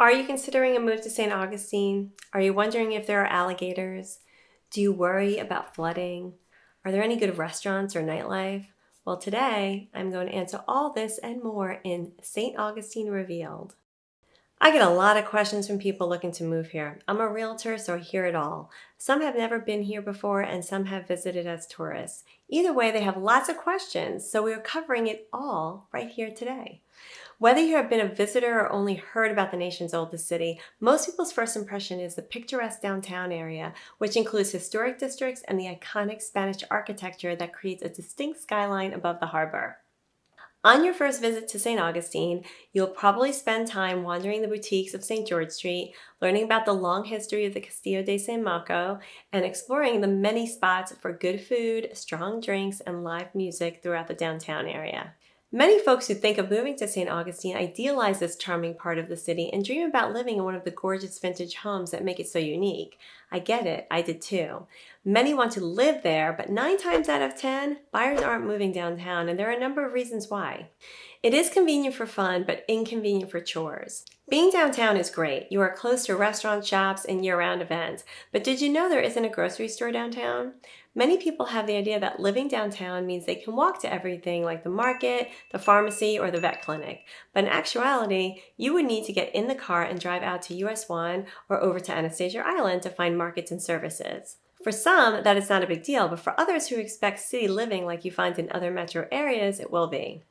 Are you considering a move to St. Augustine? Are you wondering if there are alligators? Do you worry about flooding? Are there any good restaurants or nightlife? Well, today I'm going to answer all this and more in St. Augustine Revealed. I get a lot of questions from people looking to move here. I'm a realtor, so I hear it all. Some have never been here before and some have visited as tourists. Either way, they have lots of questions, so we are covering it all right here today. Whether you have been a visitor or only heard about the nation's oldest city, most people's first impression is the picturesque downtown area, which includes historic districts and the iconic Spanish architecture that creates a distinct skyline above the harbor. On your first visit to St. Augustine, you'll probably spend time wandering the boutiques of St. George Street, learning about the long history of the Castillo de San Marco, and exploring the many spots for good food, strong drinks, and live music throughout the downtown area. Many folks who think of moving to St. Augustine idealize this charming part of the city and dream about living in one of the gorgeous vintage homes that make it so unique. I get it, I did too. Many want to live there, but 9 times out of 10, buyers aren't moving downtown, and there are a number of reasons why. It is convenient for fun, but inconvenient for chores. Being downtown is great. You are close to restaurants, shops, and year-round events. But did you know there isn't a grocery store downtown? Many people have the idea that living downtown means they can walk to everything like the market, the pharmacy, or the vet clinic. But in actuality, you would need to get in the car and drive out to US 1 or over to Anastasia Island to find markets and services. For some, that is not a big deal, but for others who expect city living like you find in other metro areas, it will be.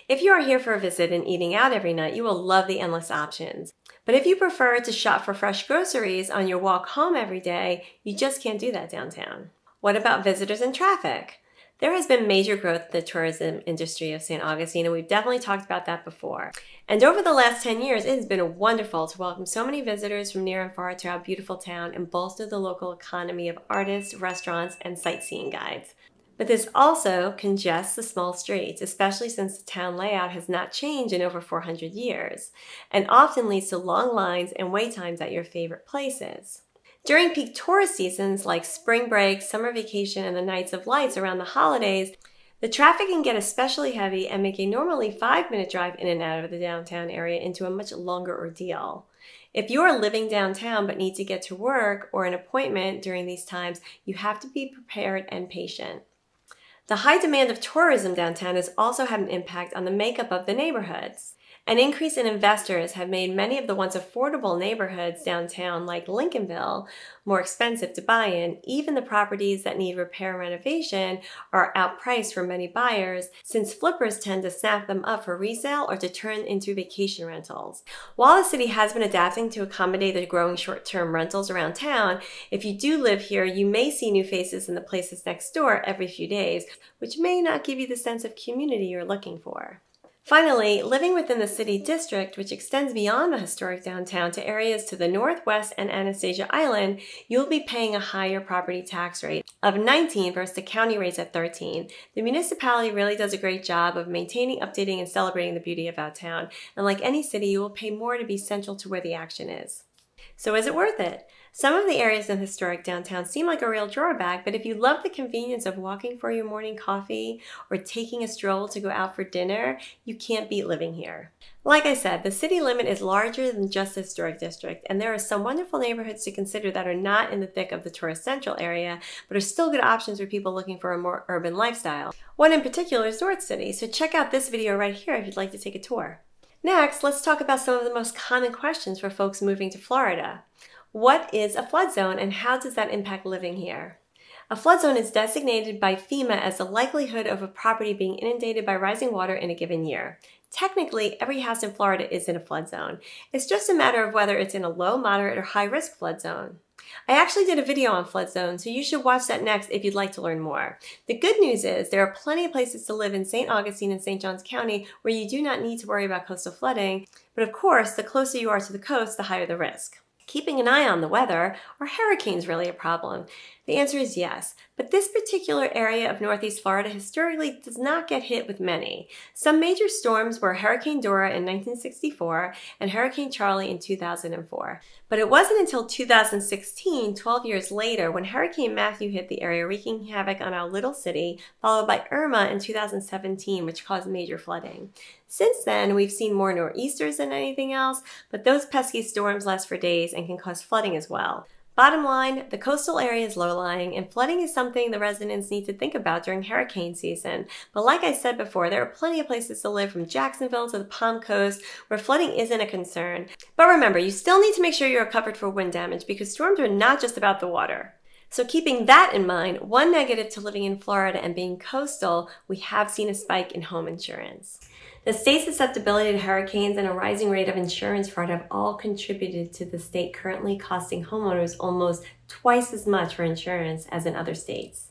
If you are here for a visit and eating out every night, you will love the endless options. But if you prefer to shop for fresh groceries on your walk home every day, you just can't do that downtown. What about visitors and traffic? There has been major growth in the tourism industry of St. Augustine, and we've definitely talked about that before. And over the last 10 years, it has been wonderful to welcome so many visitors from near and far to our beautiful town and bolster the local economy of artists, restaurants, and sightseeing guides. But this also congests the small streets, especially since the town layout has not changed in over 400 years, and often leads to long lines and wait times at your favorite places. During peak tourist seasons like spring break, summer vacation, and the Nights of Lights around the holidays, the traffic can get especially heavy and make a normally 5-minute drive in and out of the downtown area into a much longer ordeal. If you are living downtown but need to get to work or an appointment during these times, you have to be prepared and patient. The high demand of tourism downtown has also had an impact on the makeup of the neighborhoods. An increase in investors have made many of the once affordable neighborhoods downtown like Lincolnville more expensive to buy in. Even the properties that need repair and renovation are outpriced for many buyers since flippers tend to snap them up for resale or to turn into vacation rentals. While the city has been adapting to accommodate the growing short-term rentals around town, if you do live here, you may see new faces in the places next door every few days, which may not give you the sense of community you're looking for. Finally, living within the city district, which extends beyond the historic downtown to areas to the northwest and Anastasia Island, you'll be paying a higher property tax rate of 19 versus the county rates at 13. The municipality really does a great job of maintaining, updating, and celebrating the beauty of our town. And like any city, you will pay more to be central to where the action is. So is it worth it? Some of the areas in historic downtown seem like a real drawback, but if you love the convenience of walking for your morning coffee or taking a stroll to go out for dinner, you can't beat living here. Like I said, the city limit is larger than just the historic district, and there are some wonderful neighborhoods to consider that are not in the thick of the tourist central area, but are still good options for people looking for a more urban lifestyle. One in particular is North City, so check out this video right here if you'd like to take a tour. Next, let's talk about some of the most common questions for folks moving to Florida. What is a flood zone and how does that impact living here? A flood zone is designated by FEMA as the likelihood of a property being inundated by rising water in a given year. Technically, every house in Florida is in a flood zone. It's just a matter of whether it's in a low, moderate, or high-risk flood zone. I actually did a video on flood zones, so you should watch that next if you'd like to learn more. The good news is there are plenty of places to live in St. Augustine and St. Johns County where you do not need to worry about coastal flooding, but of course, the closer you are to the coast, the higher the risk. Keeping an eye on the weather, are hurricanes really a problem? The answer is yes, but this particular area of Northeast Florida historically does not get hit with many. Some major storms were Hurricane Dora in 1964 and Hurricane Charley in 2004. But it wasn't until 2016, 12 years later, when Hurricane Matthew hit the area, wreaking havoc on our little city, followed by Irma in 2017, which caused major flooding. Since then, we've seen more nor'easters than anything else, but those pesky storms last for days and can cause flooding as well. Bottom line, the coastal area is low-lying, and flooding is something the residents need to think about during hurricane season. But like I said before, there are plenty of places to live from Jacksonville to the Palm Coast where flooding isn't a concern. But remember, you still need to make sure you are covered for wind damage because storms are not just about the water. So keeping that in mind, one negative to living in Florida and being coastal, we have seen a spike in home insurance. The state's susceptibility to hurricanes and a rising rate of insurance fraud have all contributed to the state currently costing homeowners almost twice as much for insurance as in other states.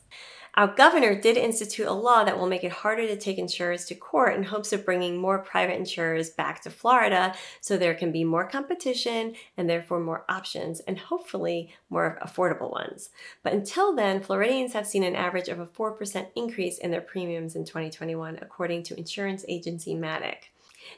Our governor did institute a law that will make it harder to take insurers to court in hopes of bringing more private insurers back to Florida so there can be more competition and therefore more options and hopefully more affordable ones. But until then, Floridians have seen an average of a 4% increase in their premiums in 2021, according to insurance agency Matic.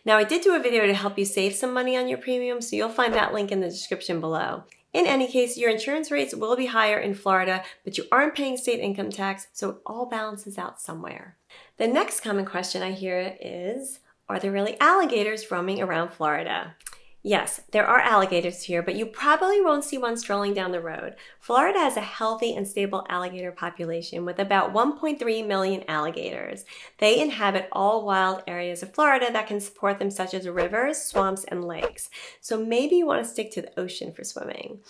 Now, I did do a video to help you save some money on your premiums, so you'll find that link in the description below. In any case, your insurance rates will be higher in Florida, but you aren't paying state income tax, so it all balances out somewhere. The next common question I hear is, are there really alligators roaming around Florida? Yes, there are alligators here, but you probably won't see one strolling down the road. Florida has a healthy and stable alligator population with about 1.3 million alligators. They inhabit all wild areas of Florida that can support them, such as rivers, swamps, and lakes. So maybe you want to stick to the ocean for swimming.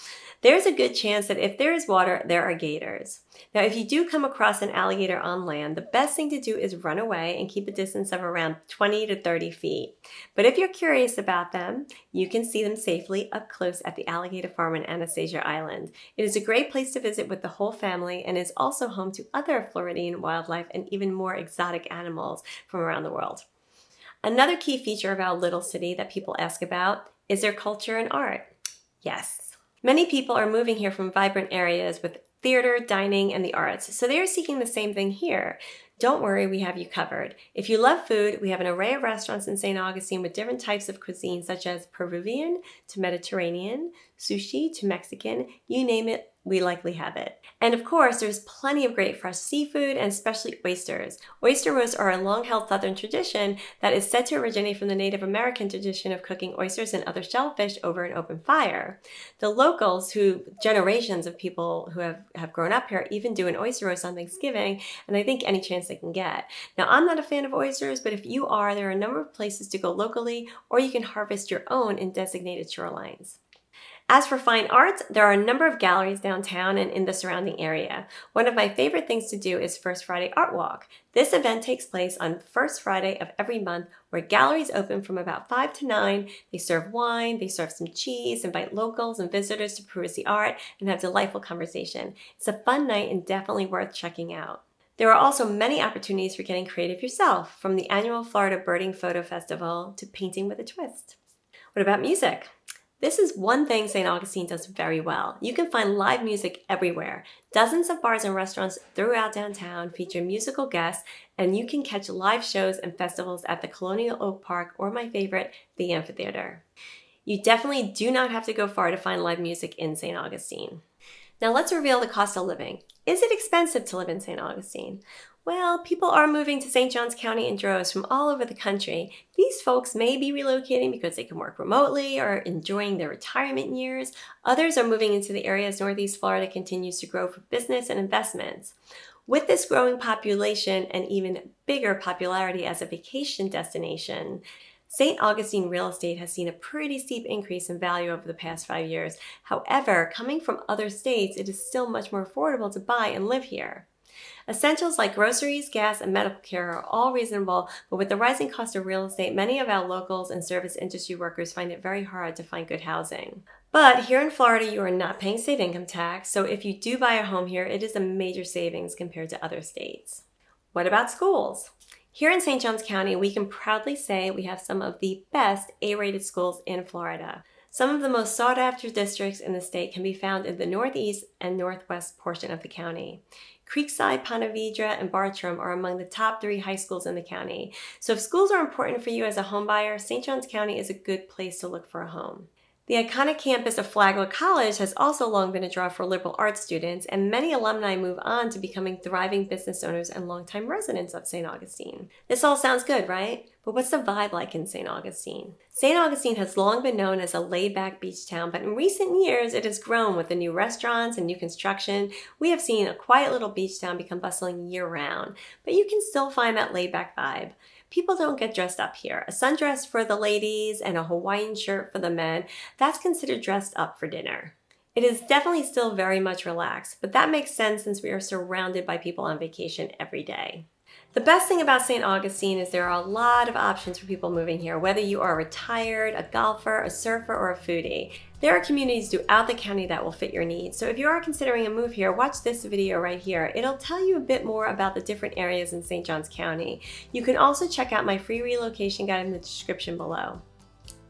There's a good chance that if there is water, there are gators. Now, if you do come across an alligator on land, the best thing to do is run away and keep a distance of around 20 to 30 feet. But if you're curious about them, you can see them safely up close at the alligator farm in Anastasia Island. It is a great place to visit with the whole family and is also home to other Floridian wildlife and even more exotic animals from around the world. Another key feature of our little city that people ask about is their culture and art. Yes, many people are moving here from vibrant areas with theater, dining, and the arts, so they are seeking the same thing here. Don't worry, we have you covered. If you love food, we have an array of restaurants in St. Augustine with different types of cuisine, such as Peruvian to Mediterranean, sushi to Mexican, you name it, we likely have it. And of course, there's plenty of great fresh seafood and especially oysters. Oyster roasts are a long-held Southern tradition that is said to originate from the Native American tradition of cooking oysters and other shellfish over an open fire. The locals, generations of people who have grown up here, even do an oyster roast on Thanksgiving, and I think any chance they can get. Now, I'm not a fan of oysters, but if you are, there are a number of places to go locally, or you can harvest your own in designated shorelines. As for fine arts, there are a number of galleries downtown and in the surrounding area. One of my favorite things to do is First Friday Art Walk. This event takes place on First Friday of every month, where galleries open from about 5 to 9. They serve wine, they serve some cheese, invite locals and visitors to peruse the art, and have delightful conversation. It's a fun night and definitely worth checking out. There are also many opportunities for getting creative yourself, from the annual Florida Birding Photo Festival to painting with a twist. What about music? This is one thing St. Augustine does very well. You can find live music everywhere. Dozens of bars and restaurants throughout downtown feature musical guests, and you can catch live shows and festivals at the Colonial Oak Park or, my favorite, the Amphitheater. You definitely do not have to go far to find live music in St. Augustine. Now let's reveal the cost of living. Is it expensive to live in St. Augustine? Well, people are moving to St. Johns County in droves from all over the country. These folks may be relocating because they can work remotely or enjoying their retirement years. Others are moving into the area as Northeast Florida continues to grow for business and investments. With this growing population and even bigger popularity as a vacation destination, St. Augustine real estate has seen a pretty steep increase in value over the past 5 years. However, coming from other states, it is still much more affordable to buy and live here. Essentials like groceries, gas, and medical care are all reasonable, but with the rising cost of real estate, many of our locals and service industry workers find it very hard to find good housing. But here in Florida, you are not paying state income tax, so if you do buy a home here, it is a major savings compared to other states. What about schools? Here in St. Johns County, we can proudly say we have some of the best A-rated schools in Florida. Some of the most sought-after districts in the state can be found in the northeast and northwest portion of the county. Creekside, Ponte Vedra, and Bartram are among the top 3 high schools in the county. So if schools are important for you as a home buyer, St. Johns County is a good place to look for a home. The iconic campus of Flagler College has also long been a draw for liberal arts students, and many alumni move on to becoming thriving business owners and longtime residents of St. Augustine. This all sounds good, right? But what's the vibe like in St. Augustine? St. Augustine has long been known as a laid-back beach town, but in recent years it has grown with the new restaurants and new construction. We have seen a quiet little beach town become bustling year-round, but you can still find that laid-back vibe. People don't get dressed up here. A sundress for the ladies and a Hawaiian shirt for the men, that's considered dressed up for dinner. It is definitely still very much relaxed, but that makes sense since we are surrounded by people on vacation every day. The best thing about St. Augustine is there are a lot of options for people moving here, whether you are retired, a golfer, a surfer, or a foodie. There are communities throughout the county that will fit your needs. So if you are considering a move here, watch this video right here. It'll tell you a bit more about the different areas in St. Johns County. You can also check out my free relocation guide in the description below.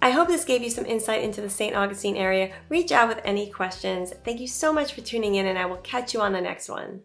I hope this gave you some insight into the St. Augustine area. Reach out with any questions. Thank you so much for tuning in, and I will catch you on the next one.